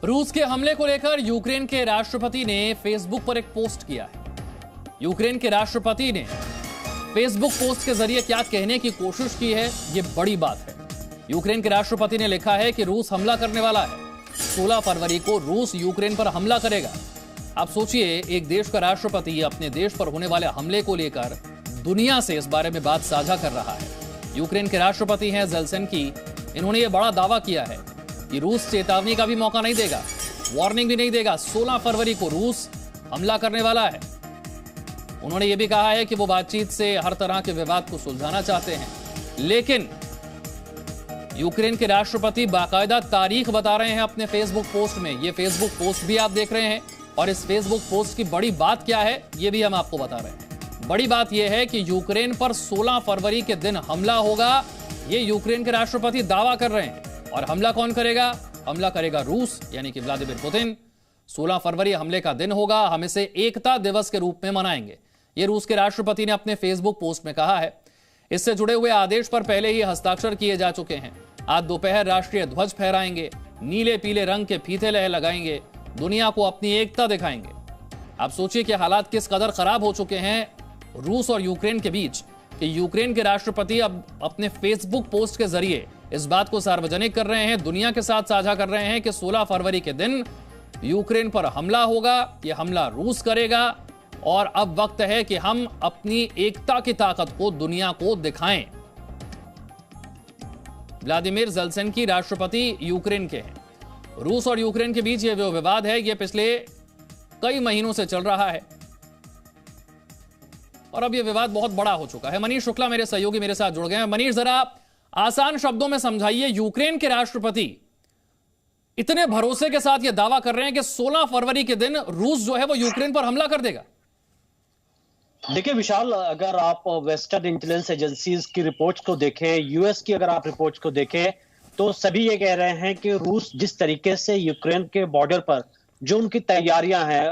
रूस के हमले को लेकर यूक्रेन के राष्ट्रपति ने फेसबुक पर एक पोस्ट किया है। यूक्रेन के राष्ट्रपति ने फेसबुक पोस्ट के जरिए क्या कहने की कोशिश की है, यह बड़ी बात है। यूक्रेन के राष्ट्रपति ने लिखा है कि रूस हमला करने वाला है। 16 फरवरी को रूस यूक्रेन पर हमला करेगा। आप सोचिए, एक देश का राष्ट्रपति अपने देश पर होने वाले हमले को लेकर दुनिया से इस बारे में बात साझा कर रहा है। यूक्रेन के राष्ट्रपति हैं ज़ेलेंस्की। इन्होंने यह बड़ा दावा किया है कि रूस चेतावनी का भी मौका नहीं देगा, वार्निंग भी नहीं देगा। 16 फरवरी को रूस हमला करने वाला है। उन्होंने यह भी कहा है कि वो बातचीत से हर तरह के विवाद को सुलझाना चाहते हैं, लेकिन यूक्रेन के राष्ट्रपति बाकायदा तारीख बता रहे हैं अपने फेसबुक पोस्ट में। ये फेसबुक पोस्ट भी आप देख रहे हैं, और इस फेसबुक पोस्ट की बड़ी बात क्या है, ये भी हम आपको बता रहे हैं। बड़ी बात यह है कि यूक्रेन पर 16 फरवरी के दिन हमला होगा, ये यूक्रेन के राष्ट्रपति दावा कर रहे हैं। और हमला कौन करेगा? हमला करेगा रूस, यानी कि व्लादिमीर पुतिन। 16 फरवरी हमले का दिन होगा, हम इसे एकता दिवस के रूप में मनाएंगे, ये रूस के राष्ट्रपति ने अपने फेसबुक पोस्ट में कहा है। इससे जुड़े हुए आदेश पर पहले ही हस्ताक्षर किए जा चुके हैं। आज दोपहर राष्ट्रीय ध्वज फहराएंगे, नीले पीले रंग के फीते लगाएंगे, दुनिया को अपनी एकता दिखाएंगे। आप सोचिए कि हालात किस कदर खराब हो चुके हैं रूस और यूक्रेन के बीच कि यूक्रेन के राष्ट्रपति अब अपने फेसबुक पोस्ट के जरिए इस बात को सार्वजनिक कर रहे हैं, दुनिया के साथ साझा कर रहे हैं कि 16 फरवरी के दिन यूक्रेन पर हमला होगा, यह हमला रूस करेगा, और अब वक्त है कि हम अपनी एकता की ताकत को दुनिया को दिखाएं। व्लादिमीर ज़ेलेंस्की राष्ट्रपति यूक्रेन के हैं। रूस और यूक्रेन के बीच यह जो विवाद है, यह पिछले कई महीनों से चल रहा है, और अब यह विवाद बहुत बड़ा हो चुका है। मनीष शुक्ला मेरे सहयोगी मेरे साथ जुड़ गए हैं। मनीष, जरा आसान शब्दों में समझाइए, यूक्रेन के राष्ट्रपति इतने भरोसे के साथ यह दावा कर रहे हैं कि 16 फरवरी के दिन रूस जो है वो यूक्रेन पर हमला कर देगा। देखिए विशाल, अगर आप वेस्टर्न इंटेलिजेंस एजेंसीज की रिपोर्ट्स को देखें, यूएस की अगर आप रिपोर्ट्स को देखें, तो सभी ये कह रहे हैं कि रूस जिस तरीके से यूक्रेन के बॉर्डर पर जो उनकी तैयारियां हैं,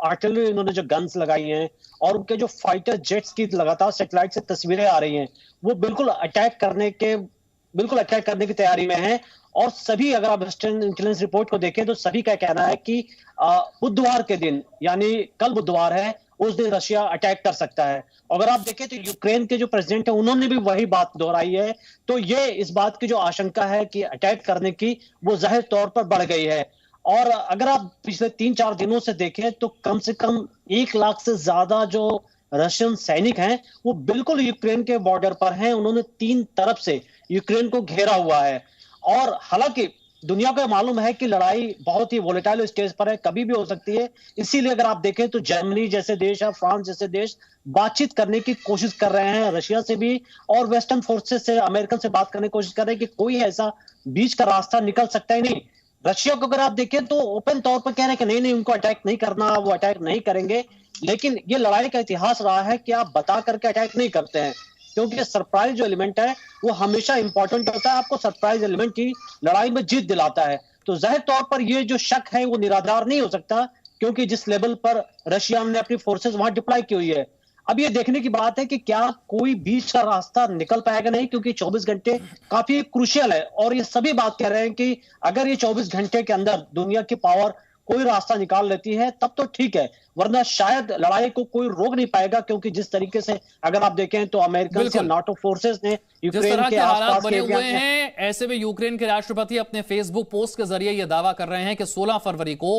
आर्टिलरी उन्होंने जो गन्स लगाई हैं और उनके जो फाइटर जेट्स की लगातार सैटेलाइट से तस्वीरें आ रही हैं, वो बिल्कुल अटैक करने की तैयारी में हैं। और सभी, अगर आप वेस्टर्न इंटेलिजेंस रिपोर्ट को देखें, तो सभी का कहना है कि बुधवार के दिन, यानी कल बुधवार है, उस दिन रशिया अटैक कर सकता है। अगर आप देखें तो यूक्रेन के जो प्रेसिडेंट है उन्होंने भी वही बात दोहराई है। तो ये इस बात की जो आशंका है कि अटैक करने की, वो जाहिर तौर पर बढ़ गई है। और अगर आप पिछले 3-4 दिनों से देखें तो कम से कम 1 लाख से ज्यादा जो रशियन सैनिक हैं वो बिल्कुल यूक्रेन के बॉर्डर पर हैं। उन्होंने 3 तरफ से यूक्रेन को घेरा हुआ है। और हालांकि दुनिया को मालूम है कि लड़ाई बहुत ही वोलेटाइल स्टेज पर है, कभी भी हो सकती है। इसीलिए अगर आप देखें तो जर्मनी जैसे देश या फ्रांस जैसे देश बातचीत करने की कोशिश कर रहे हैं रशिया से भी, और वेस्टर्न फोर्सेस से, अमेरिकन से बात करने की कोशिश कर रहे हैं कि कोई ऐसा बीच का रास्ता निकल सकता ही नहीं। रशिया को अगर आप देखें तो ओपन तौर पर कह रहे हैं कि नहीं उनको अटैक नहीं करना, वो अटैक नहीं करेंगे। लेकिन ये लड़ाई का इतिहास रहा है कि आप बता करके अटैक नहीं करते हैं, क्योंकि सरप्राइज जो एलिमेंट है वो हमेशा इंपॉर्टेंट होता है। आपको सरप्राइज एलिमेंट की लड़ाई में जीत दिलाता है। तो जाहिर तौर पर ये जो शक है वो निराधार नहीं हो सकता, क्योंकि जिस लेवल पर रशिया ने अपनी फोर्सेस वहां डिप्लॉय की हुई है। अब ये देखने की बात है कि क्या कोई बीच का रास्ता निकल पाएगा, नहीं, क्योंकि 24 घंटे काफी क्रूशियल है। और ये सभी बात कह रहे हैं कि अगर ये 24 घंटे के अंदर दुनिया की पावर कोई रास्ता निकाल लेती है तब तो ठीक है, वरना शायद लड़ाई को कोई रोक नहीं पाएगा। क्योंकि जिस तरीके से अगर आप देखें तो अमेरिकन या नाटो फोर्सेस ने यूक्रेन के आसपास बने हुए हैं, ऐसे में यूक्रेन के राष्ट्रपति अपने फेसबुक पोस्ट के जरिए यह दावा कर रहे हैं कि 16 फरवरी को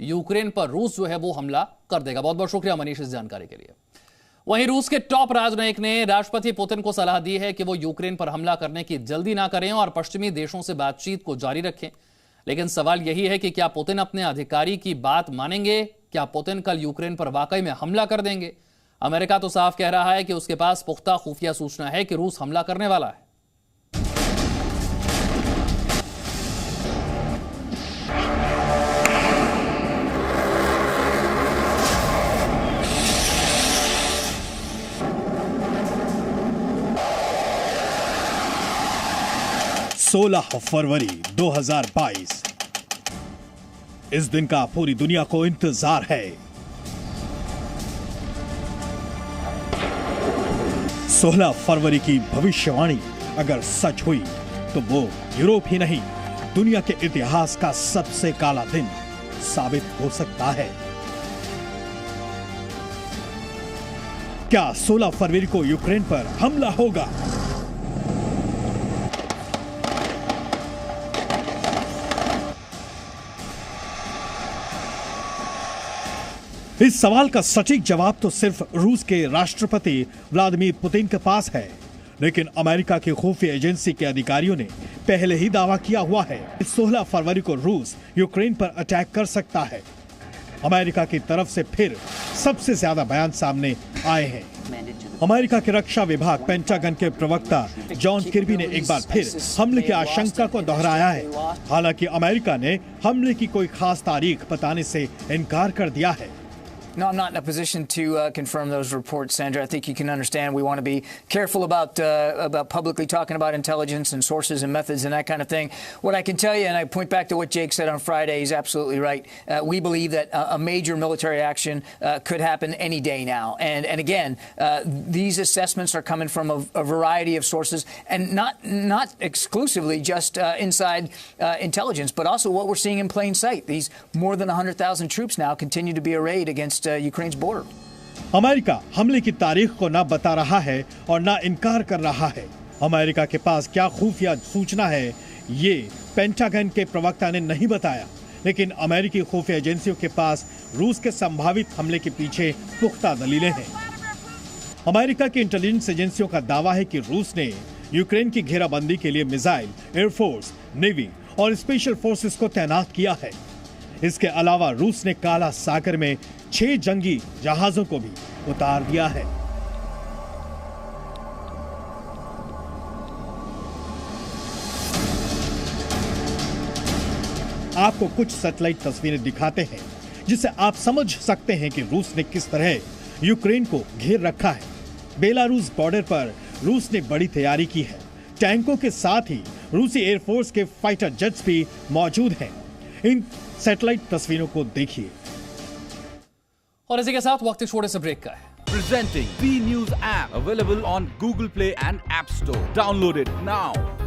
यूक्रेन पर रूस जो है वो हमला कर देगा। बहुत बहुत शुक्रिया मनीष इस जानकारी के लिए। वहीं रूस के टॉप राजनयिक ने राष्ट्रपति पुतिन को सलाह दी है कि वो यूक्रेन पर हमला करने की जल्दी ना करें और पश्चिमी देशों से बातचीत को जारी रखें। लेकिन सवाल यही है कि क्या पुतिन अपने अधिकारी की बात मानेंगे? क्या पुतिन कल यूक्रेन पर वाकई में हमला कर देंगे? अमेरिका तो साफ कह रहा है कि उसके पास पुख्ता खुफिया सूचना है कि रूस हमला करने वाला है। 16 फरवरी 2022 इस दिन का पूरी दुनिया को इंतजार है। 16 फरवरी की भविष्यवाणी अगर सच हुई तो वो यूरोप ही नहीं दुनिया के इतिहास का सबसे काला दिन साबित हो सकता है। क्या 16 फरवरी को यूक्रेन पर हमला होगा? इस सवाल का सटीक जवाब तो सिर्फ रूस के राष्ट्रपति व्लादिमीर पुतिन के पास है, लेकिन अमेरिका की खुफिया एजेंसी के अधिकारियों ने पहले ही दावा किया हुआ है कि 16 फरवरी को रूस यूक्रेन पर अटैक कर सकता है। अमेरिका की तरफ से फिर सबसे ज्यादा बयान सामने आए हैं। अमेरिका के रक्षा विभाग पेंटागन के प्रवक्ता जॉन किर्बी ने एक बार फिर हमले की आशंका को दोहराया है। हालांकि अमेरिका ने हमले की कोई खास तारीख बताने से इनकार कर दिया है। No, I'm not in a position to confirm those reports, Sandra. I think you can understand we want to be careful about publicly talking about intelligence and sources and methods and that kind of thing. What I can tell you, and I point back to what Jake said on Friday, he's absolutely right. We believe that a major military action could happen any day now. And again, these assessments are coming from a variety of sources, and not exclusively just inside intelligence, but also what we're seeing in plain sight. These more than 100,000 troops now continue to be arrayed against Ukraine's border. America हमले की तारीख को ना बता रहा है और ना इनकार कर रहा है। अमेरिका के पास क्या खुफिया सूचना है, ये पेंटागन के प्रवक्ता ने नहीं बताया, लेकिन अमेरिकी खुफिया एजेंसियों के पास रूस के संभावित हमले के पीछे पुख्ता दलीलें हैं। अमेरिका की इंटेलिजेंस एजेंसियों का दावा है कि रूस ने यूक्रेन की घेराबंदी के लिए मिसाइल, एयरफोर्स, नेवी और स्पेशल फोर्सेस को तैनात किया है। इसके अलावा रूस ने काला सागर में 6 जंगी जहाजों को भी उतार दिया है। आपको कुछ सैटेलाइट तस्वीरें दिखाते हैं जिससे आप समझ सकते हैं कि रूस ने किस तरह यूक्रेन को घेर रखा है। बेलारूस बॉर्डर पर रूस ने बड़ी तैयारी की है। टैंकों के साथ ही रूसी एयरफोर्स के फाइटर जेट्स भी मौजूद हैं। इन सैटेलाइट तस्वीरों को देखिए। और इसी के साथ वक्त छोटे से ब्रेक का है। Presenting B News app available on Google Play and App Store. Download it now.